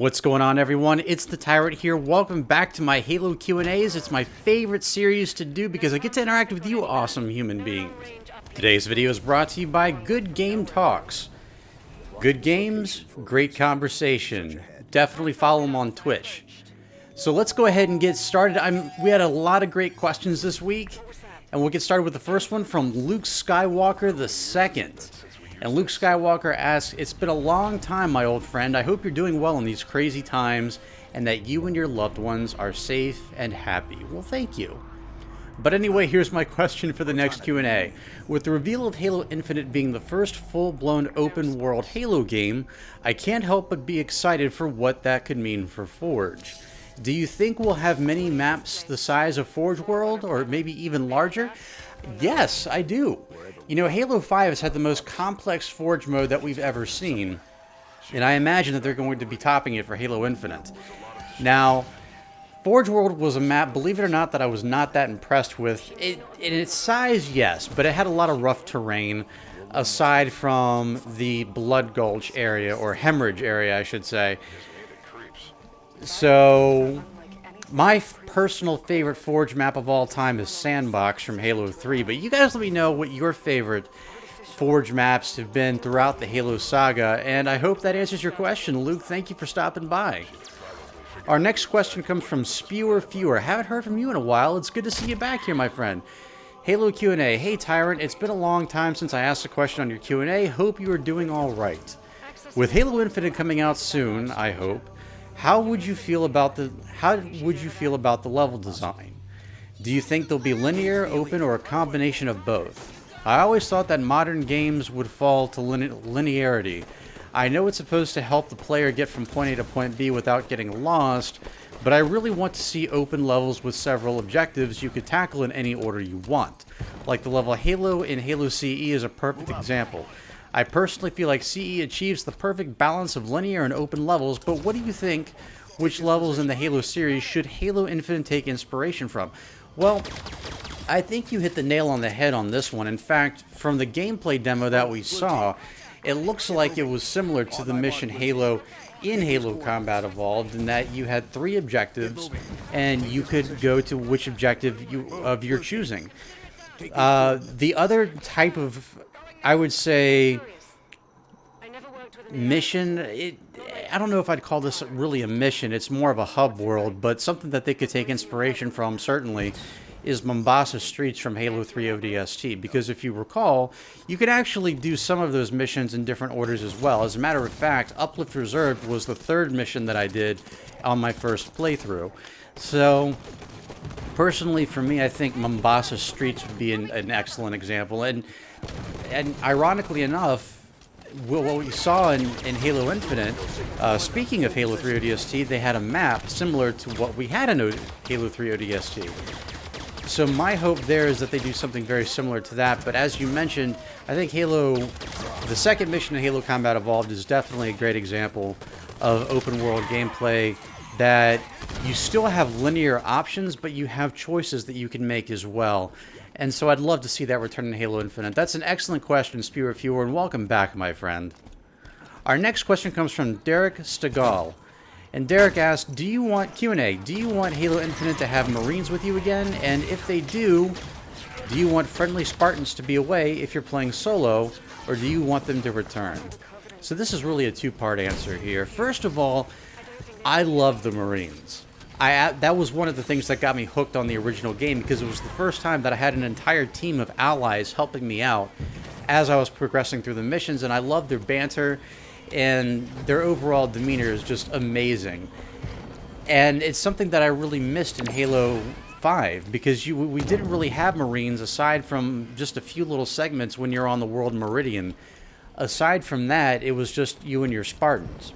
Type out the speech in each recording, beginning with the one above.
What's going on, everyone? It's the Tyrant here. Welcome back to my Halo Q&As. It's my favorite series to do because I get to interact with you awesome human beings. Today's video is brought to you by Good Game Talks. Good games, great conversation. Definitely follow them on Twitch. So let's go ahead and get started. We had a lot of great questions this week, and we'll get started with the first one from Luke Skywalker II. And Luke Skywalker asks, "It's been a long time, my old friend. I hope you're doing well in these crazy times and that you and your loved ones are safe and happy." Well, thank you. But anyway, here's my question for the next Q&A. With the reveal of Halo Infinite being the first full-blown open-world Halo game, I can't help but be excited for what that could mean for Forge. Do you think we'll have many maps the size of Forge World, or maybe even larger? Yes, I do. You know, Halo 5 has had the most complex Forge mode that we've ever seen, and I imagine that they're going to be topping it for Halo Infinite. Now, Forge World was a map, believe it or not, that I was not that impressed with. In its size, yes, but it had a lot of rough terrain, aside from the Blood Gulch area, or Hemorrhage area, I should say. So, my personal favorite Forge map of all time is Sandbox from Halo 3, but you guys let me know what your favorite Forge maps have been throughout the Halo saga, and I hope that answers your question, Luke. Thank you for stopping by. Our next question comes from Spewer Fewer. Haven't heard from you in a while. It's good to see you back here, my friend. Halo Q&A. Hey, Tyrant. It's been a long time since I asked a question on your Q&A. Hope you are doing all right. With Halo Infinite coming out soon, I hope, how would you feel about the level design? Do you think they'll be linear, open, or a combination of both? I always thought that modern games would fall to linearity. I know it's supposed to help the player get from point A to point B without getting lost, but I really want to see open levels with several objectives you could tackle in any order you want. Like the level Halo in Halo CE is a perfect example. I personally feel like CE achieves the perfect balance of linear and open levels, but what do you think? Which levels in the Halo series should Halo Infinite take inspiration from? Well, I think you hit the nail on the head on this one. In fact, from the gameplay demo that we saw, it looks like it was similar to the mission Halo in Halo Combat Evolved, in that you had 3 objectives, and you could go to which objective of your choosing. The other type of, I would say, mission, I don't know if I'd call this really a mission. It's more of a hub world, but something that they could take inspiration from, certainly, is Mombasa Streets from Halo 3 ODST, because if you recall, you could actually do some of those missions in different orders as well. As a matter of fact, Uplift Reserved was the 3rd mission that I did on my first playthrough. So, personally, for me, I think Mombasa Streets would be an excellent example. And ironically enough, what we saw in Halo Infinite, speaking of Halo 3 ODST, they had a map similar to what we had in Halo 3 ODST. So my hope there is that they do something very similar to that. But as you mentioned, I think the second mission in Halo Combat Evolved is definitely a great example of open world gameplay, that you still have linear options, but you have choices that you can make as well. And so I'd love to see that return in Halo Infinite. That's an excellent question, Spewer Fewer, and welcome back, my friend. Our next question comes from Derek Stegall. And Derek asked, do you want Q&A? Do you want Halo Infinite to have Marines with you again? And if they do you want friendly Spartans to be away if you're playing solo, or do you want them to return? So this is really a two-part answer here. First of all, I love the Marines. That was one of the things that got me hooked on the original game, because it was the first time that I had an entire team of allies helping me out as I was progressing through the missions, and I loved their banter, and their overall demeanor is just amazing. And it's something that I really missed in Halo 5, because we didn't really have Marines aside from just a few little segments when you're on the world Meridian. Aside from that, it was just you and your Spartans.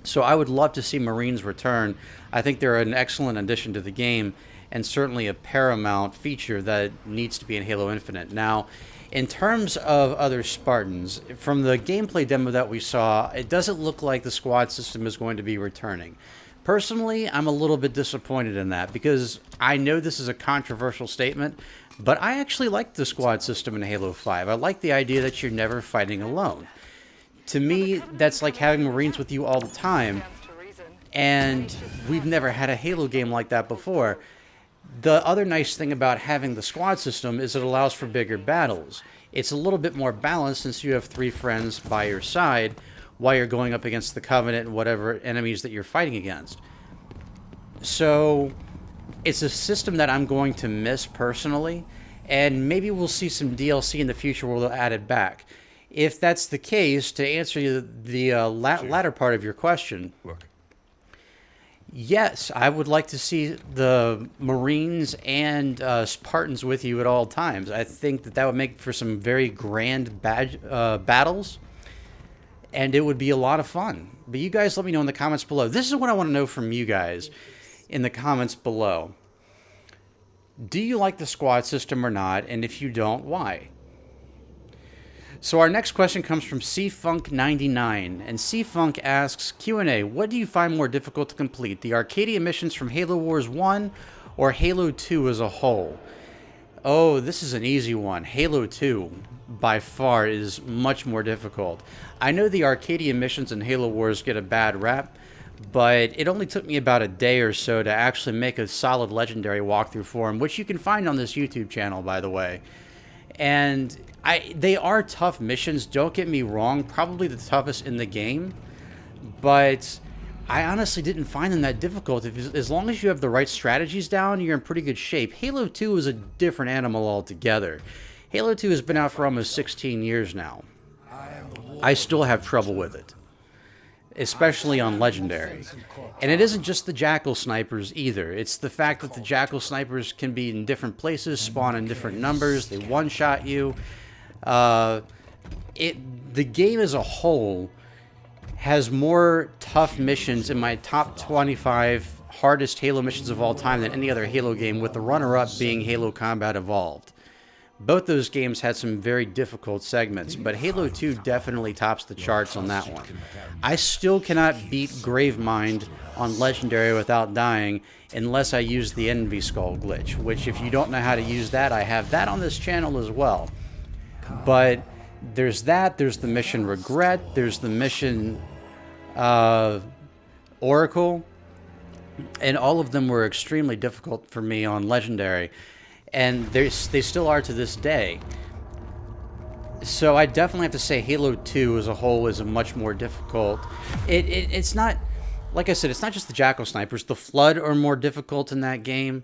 So I would love to see Marines return. I think they're an excellent addition to the game, and certainly a paramount feature that needs to be in Halo Infinite. Now, in terms of other Spartans, from the gameplay demo that we saw, it doesn't look like the squad system is going to be returning. Personally, I'm a little bit disappointed in that, because I know this is a controversial statement, but I actually like the squad system in Halo 5. I like the idea that you're never fighting alone. To me, that's like having Marines with you all the time. And we've never had a Halo game like that before. The other nice thing about having the squad system is it allows for bigger battles. It's a little bit more balanced since you have 3 friends by your side while you're going up against the Covenant and whatever enemies that you're fighting against. So it's a system that I'm going to miss personally, and maybe we'll see some DLC in the future where they'll add it back. If that's the case, to answer the latter part of your question, yes, I would like to see the Marines and Spartans with you at all times. I think that would make for some very grand battles, and it would be a lot of fun. But you guys let me know in the comments below. This is what I want to know from you guys in the comments below. Do you like the squad system or not? And if you don't, why? So our next question comes from CFunk99, and CFunk asks, Q&A, what do you find more difficult to complete, the Arcadia missions from Halo Wars 1 or Halo 2 as a whole? Oh, this is an easy one. Halo 2, by far, is much more difficult. I know the Arcadia missions in Halo Wars get a bad rap, but it only took me about a day or so to actually make a solid Legendary walkthrough for them, which you can find on this YouTube channel, by the way. And they are tough missions, don't get me wrong, probably the toughest in the game, but I honestly didn't find them that difficult. As long as you have the right strategies down, you're in pretty good shape. Halo 2 is a different animal altogether. Halo 2 has been out for almost 16 years now. I still have trouble with it, especially on Legendary. And it isn't just the Jackal Snipers either. It's the fact that the Jackal Snipers can be in different places, spawn in different numbers, they one-shot you. The game as a whole has more tough missions in my top 25 hardest Halo missions of all time than any other Halo game, with the runner-up being Halo Combat Evolved. Both those games had some very difficult segments, but Halo 2 definitely tops the charts on that one. I still cannot beat Gravemind on Legendary without dying unless I use the Envy Skull glitch, which if you don't know how to use that, I have that on this channel as well. But there's that, there's the mission Regret, there's the mission Oracle, and all of them were extremely difficult for me on Legendary. And they still are to this day. So I definitely have to say Halo 2 as a whole is a much more difficult. It's not, like I said, it's not just the Jackal Snipers. The Flood are more difficult in that game.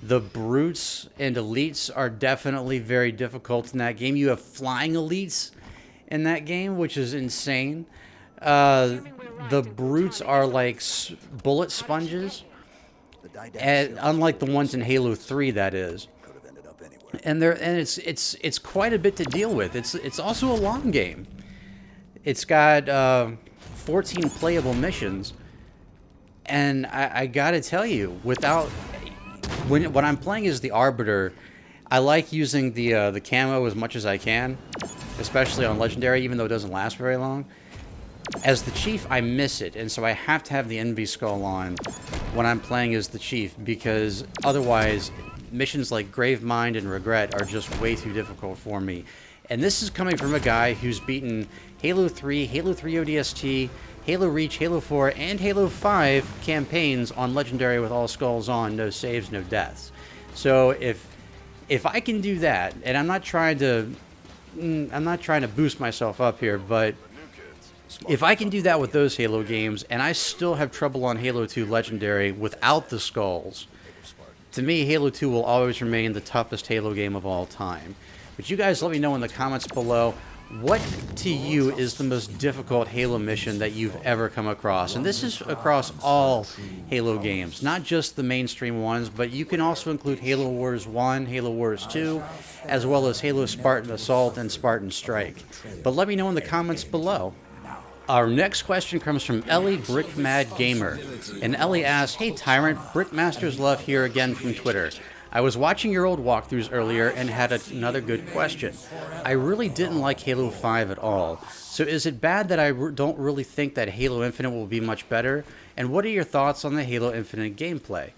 The Brutes and Elites are definitely very difficult in that game. You have flying Elites in that game, which is insane. The Brutes are like bullet sponges, and unlike the ones in Halo 3, that is. And it's quite a bit to deal with. It's also a long game. It's got 14 playable missions, and I gotta tell you, when I'm playing as the Arbiter, I like using the camo as much as I can, especially on Legendary, even though it doesn't last very long. As the Chief, I miss it, and so I have to have the Envy Skull on when I'm playing as the Chief, because otherwise missions like Gravemind and Regret are just way too difficult for me. And this is coming from a guy who's beaten Halo 3, Halo 3 ODST, Halo Reach, Halo 4, and Halo 5 campaigns on Legendary with all skulls on, no saves, no deaths. So if I can do that, and I'm not trying to boost myself up here, but if I can do that with those Halo games, and I still have trouble on Halo 2 Legendary without the skulls, to me, Halo 2 will always remain the toughest Halo game of all time. But you guys let me know in the comments below, what to you is the most difficult Halo mission that you've ever come across? And this is across all Halo games, not just the mainstream ones, but you can also include Halo Wars 1, Halo Wars 2, as well as Halo Spartan Assault and Spartan Strike. But let me know in the comments below. Our next question comes from Ellie Brickmad Gamer, and Ellie asks, "Hey Tyrant, Brickmasters Love here again from Twitter. I was watching your old walkthroughs earlier and had another good question. I really didn't like Halo 5 at all, so is it bad that I don't really think that Halo Infinite will be much better? And what are your thoughts on the Halo Infinite gameplay?"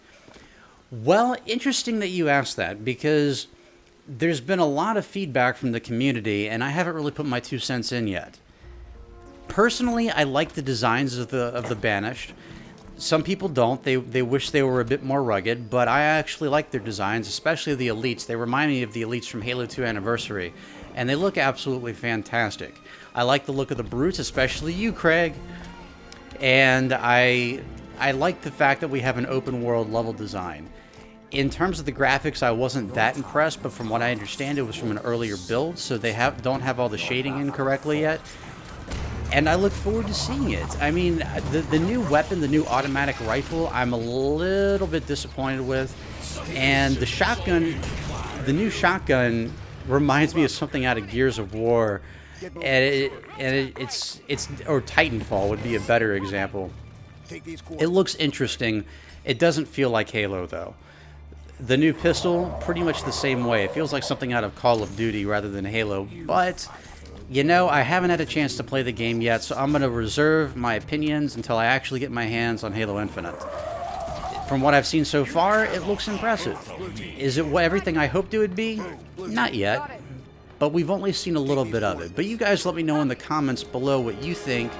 Well, interesting that you asked that, because there's been a lot of feedback from the community, and I haven't really put my 2 cents in yet. Personally, I like the designs of the Banished. Some people don't. They wish they were a bit more rugged, but I actually like their designs, especially the elites. They remind me of the elites from Halo 2 Anniversary, and they look absolutely fantastic. I like the look of the brutes, especially you, Craig. And I like the fact that we have an open world level design. In terms of the graphics, I wasn't that impressed, but from what I understand, it was from an earlier build, so they don't have all the shading in correctly yet. And I look forward to seeing it. I mean, the new weapon, the new automatic rifle, I'm a little bit disappointed with. And the shotgun, the new shotgun reminds me of something out of Gears of War. And it's or Titanfall would be a better example. It looks interesting. It doesn't feel like Halo, though. The new pistol, pretty much the same way. It feels like something out of Call of Duty rather than Halo, but... You know, I haven't had a chance to play the game yet, so I'm going to reserve my opinions until I actually get my hands on Halo Infinite. From what I've seen so far, it looks impressive. Is it what everything I hoped it would be? Not yet, but we've only seen a little bit of it. But you guys let me know in the comments below what you think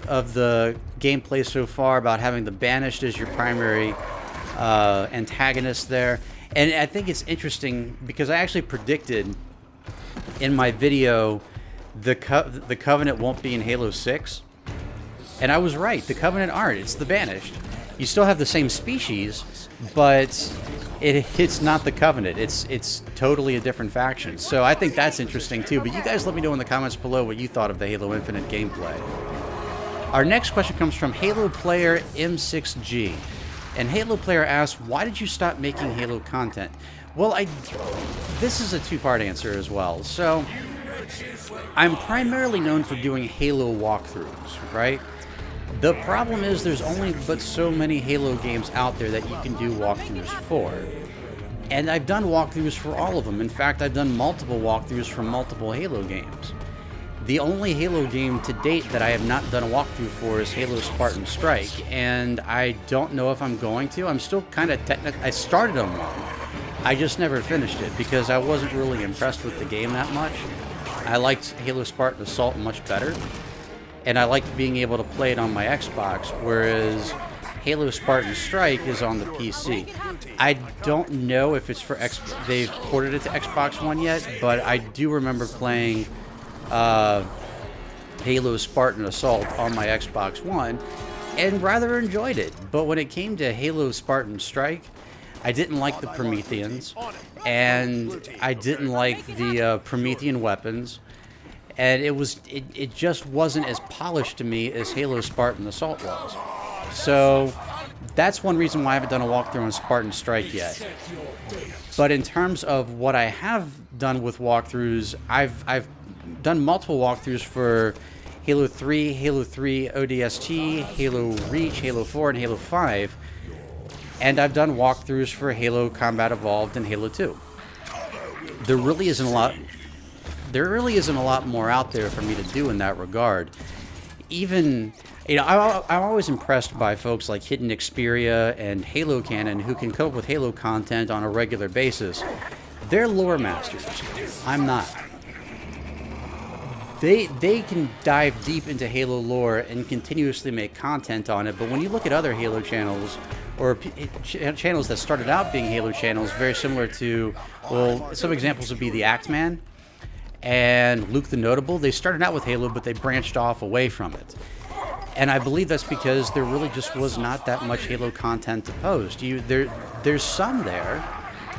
of the gameplay so far, about having the Banished as your primary antagonist there. And I think it's interesting because I actually predicted in my video the Covenant won't be in Halo 6, and I was right. The Covenant aren't. It's the Banished. You still have the same species, but it's not the Covenant. It's totally a different faction. So I think that's interesting too. But you guys let me know in the comments below what you thought of the Halo Infinite gameplay. Our next question comes from Halo Player M6G, and Halo Player asks, why did you stop making Halo content? Well, this is a two-part answer as well. So, I'm primarily known for doing Halo walkthroughs, right? The problem is there's only but so many Halo games out there that you can do walkthroughs for. And I've done walkthroughs for all of them. In fact, I've done multiple walkthroughs for multiple Halo games. The only Halo game to date that I have not done a walkthrough for is Halo Spartan Strike, and I don't know if I'm going to. I'm still kind of I started on one. I just never finished it because I wasn't really impressed with the game that much. I liked Halo Spartan Assault much better, and I liked being able to play it on my Xbox, whereas Halo Spartan Strike is on the PC. I don't know if it's for they've ported it to Xbox One yet, but I do remember playing Halo Spartan Assault on my Xbox One and rather enjoyed it. But when it came to Halo Spartan Strike, I didn't like the Prometheans, and I didn't like the Promethean weapons, and it just wasn't as polished to me as Halo Spartan Assault was. So that's one reason why I haven't done a walkthrough on Spartan Strike yet. But in terms of what I have done with walkthroughs, I've done multiple walkthroughs for Halo 3, Halo 3 ODST, Halo Reach, Halo 4, and Halo 5. And I've done walkthroughs for Halo Combat Evolved and Halo 2. There really isn't a lot more out there for me to do in that regard. Even, you know, I'm always impressed by folks like Hidden Xperia and Halo Canon who can come up with Halo content on a regular basis. They're lore masters. I'm not. They can dive deep into Halo lore and continuously make content on it, but when you look at other Halo channels, or channels that started out being Halo channels, very similar to, well, some examples would be the Axeman and Luke the Notable. They started out with Halo, but they branched off away from it. And I believe that's because there really just was not that much Halo content to post. There's some there,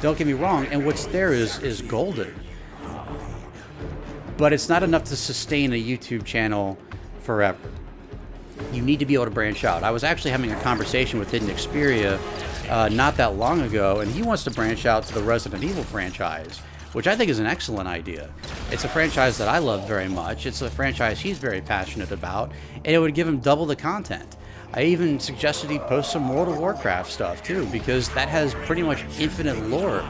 don't get me wrong, and what's there is golden. But it's not enough to sustain a YouTube channel forever. You need to be able to branch out. I was actually having a conversation with Hidden Xperia not that long ago, and he wants to branch out to the Resident Evil franchise, which I think is an excellent idea. It's a franchise that I love very much. It's a franchise he's very passionate about, and it would give him double the content. I even suggested he post some World of Warcraft stuff too, because that has pretty much infinite lore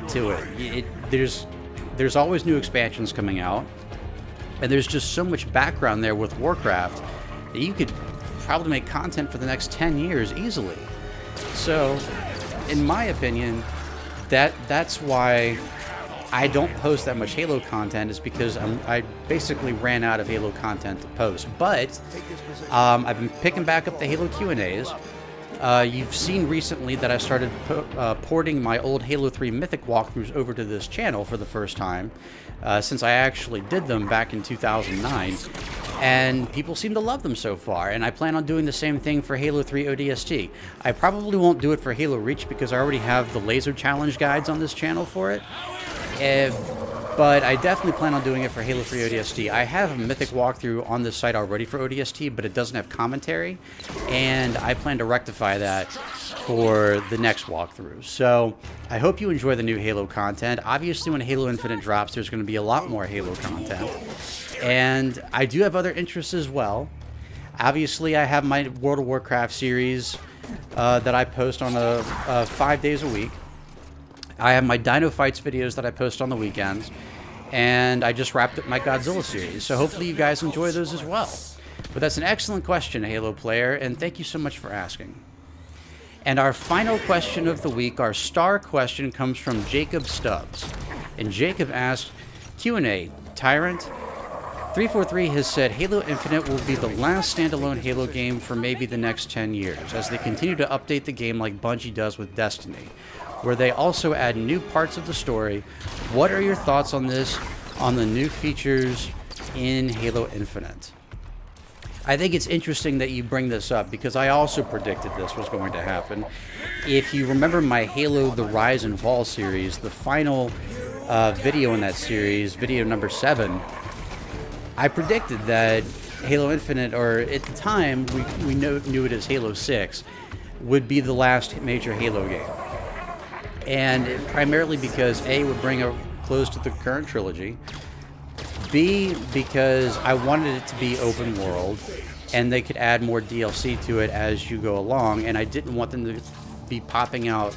to it. There's always new expansions coming out, and there's just so much background there with Warcraft that you could probably make content for the next 10 years easily. So, in my opinion, that's why I don't post that much Halo content is because I basically ran out of Halo content to post. But I've been picking back up the Halo Q&As. You've seen recently that I started porting my old Halo 3 Mythic walkthroughs over to this channel for the first time, since I actually did them back in 2009, and people seem to love them so far, and I plan on doing the same thing for Halo 3 ODST. I probably won't do it for Halo Reach because I already have the laser challenge guides on this channel for it, but I definitely plan on doing it for Halo 3 ODST. I have a Mythic walkthrough on this site already for ODST, but it doesn't have commentary, and I plan to rectify that for the next walkthrough. So I hope you enjoy the new Halo content. Obviously, when Halo Infinite drops, there's going to be a lot more Halo content, and I do have other interests as well. Obviously, I have my World of Warcraft series that I post on 5 days a week. I have my Dino Fights videos that I post on the weekends, and I just wrapped up my Godzilla series, so hopefully you guys enjoy those as well. But that's an excellent question, Halo player, and thank you so much for asking. And our final question of the week, our star question, comes from Jacob Stubbs. And Jacob asked, Q&A, Tyrant, 343 has said Halo Infinite will be the last standalone Halo game for maybe the next 10 years, as they continue to update the game like Bungie does with Destiny, where they also add new parts of the story. What are your thoughts on this, on the new features in Halo Infinite? I think it's interesting that you bring this up because I also predicted this was going to happen. If you remember my Halo The Rise and Fall series, the final video in that series, video number 7, I predicted that Halo Infinite, or at the time we knew it as Halo 6, would be the last major Halo game. And primarily because A, would bring a close to the current trilogy, B, because I wanted it to be open world and they could add more DLC to it as you go along, and I didn't want them to be popping out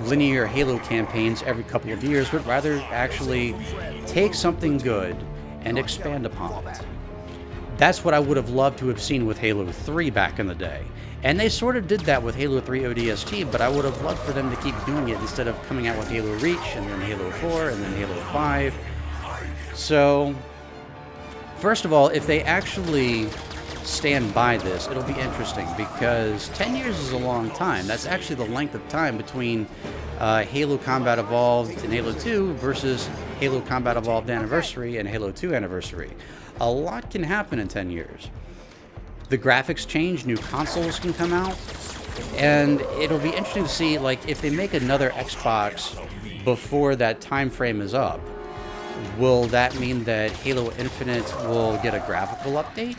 linear Halo campaigns every couple of years, but rather actually take something good and expand upon it. That's what I would have loved to have seen with Halo 3 back in the day. And they sort of did that with Halo 3 ODST, but I would have loved for them to keep doing it instead of coming out with Halo Reach, and then Halo 4, and then Halo 5. So, first of all, if they actually stand by this, it'll be interesting, because 10 years is a long time. That's actually the length of time between Halo Combat Evolved and Halo 2 versus Halo Combat Evolved Anniversary and Halo 2 Anniversary. A lot can happen in 10 years. The graphics change, new consoles can come out, and it'll be interesting to see, like, if they make another Xbox before that time frame is up, will that mean that Halo Infinite will get a graphical update?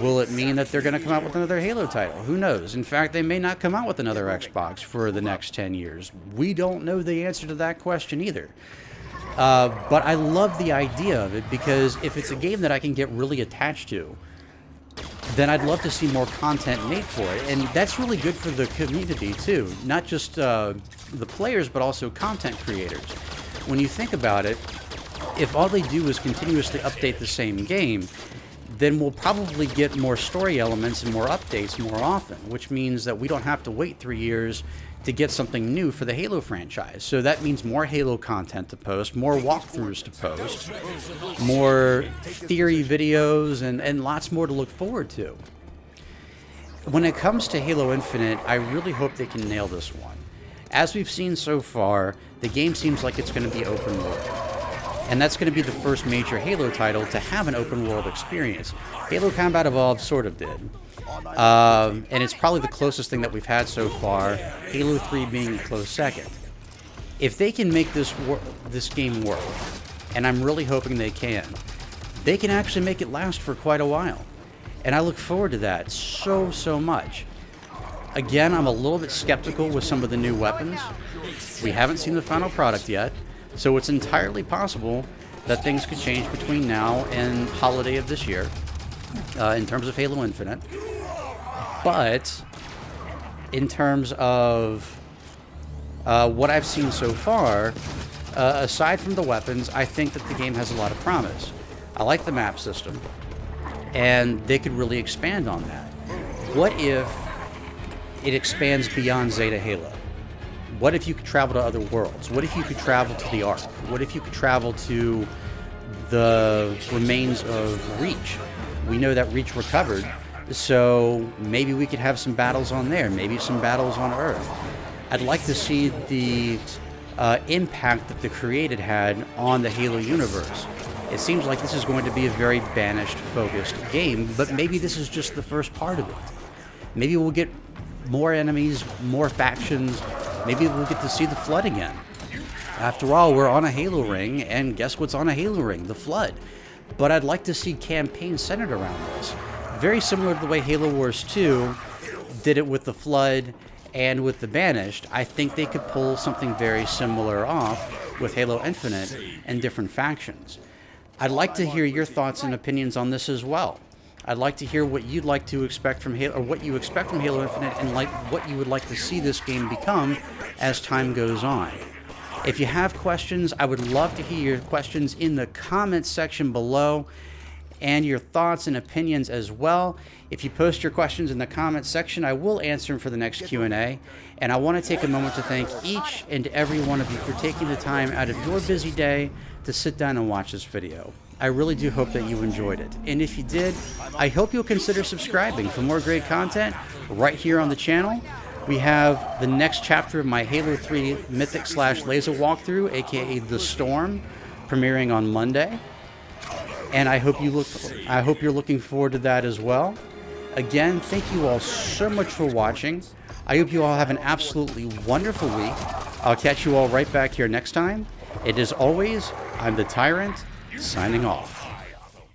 Will it mean that they're going to come out with another Halo title? Who knows? In fact, they may not come out with another Xbox for the next 10 years. We don't know the answer to that question either. But I love the idea of it, because if it's a game that I can get really attached to, then I'd love to see more content made for it. And that's really good for the community too. Not just the players, but also content creators. When you think about it, if all they do is continuously update the same game, then we'll probably get more story elements and more updates more often, which means that we don't have to wait 3 years to get something new for the Halo franchise. So that means more Halo content to post, more walkthroughs to post, more theory videos, and lots more to look forward to. When it comes to Halo Infinite, I really hope they can nail this one. As we've seen so far, the game seems like it's going to be open world. And that's going to be the first major Halo title to have an open world experience. Halo Combat Evolved sort of did. And it's probably the closest thing that we've had so far, Halo 3 being a close second. If they can make this game work, and I'm really hoping they can actually make it last for quite a while. And I look forward to that so much. Again, I'm a little bit skeptical with some of the new weapons. We haven't seen the final product yet, so it's entirely possible that things could change between now and holiday of this year in terms of Halo Infinite. But in terms of what I've seen so far, aside from the weapons, I think that the game has a lot of promise. I like the map system, and they could really expand on that. What if it expands beyond Zeta Halo? What if you could travel to other worlds? What if you could travel to the Ark? What if you could travel to the remains of Reach? We know that Reach recovered, so maybe we could have some battles on there, maybe some battles on Earth. I'd like to see the impact that the Created had on the Halo universe. It seems like this is going to be a very Banished-focused game, but maybe this is just the first part of it. Maybe we'll get more enemies, more factions. Maybe we'll get to see the Flood again. After all, we're on a Halo ring, and guess what's on a Halo ring? The Flood. But I'd like to see campaigns centered around this. Very similar to the way Halo Wars 2 did it with the Flood and with the Banished. I think they could pull something very similar off with Halo Infinite and different factions. I'd like to hear your thoughts and opinions on this as well. I'd like to hear what you'd like to expect from Halo, or what you expect from Halo Infinite, and like what you would like to see this game become as time goes on. If you have questions, I would love to hear your questions in the comments section below, and your thoughts and opinions as well. If you post your questions in the comments section, I will answer them for the next Q&A. And I want to take a moment to thank each and every one of you for taking the time out of your busy day to sit down and watch this video. I really do hope that you enjoyed it. And if you did, I hope you'll consider subscribing for more great content right here on the channel. We have the next chapter of my Halo 3 Mythic/Laser walkthrough, aka The Storm, premiering on Monday. And I hope you're looking forward to that as well. Again, thank you all so much for watching. I hope you all have an absolutely wonderful week. I'll catch you all right back here next time. And as always, I'm the Tyrant, signing off.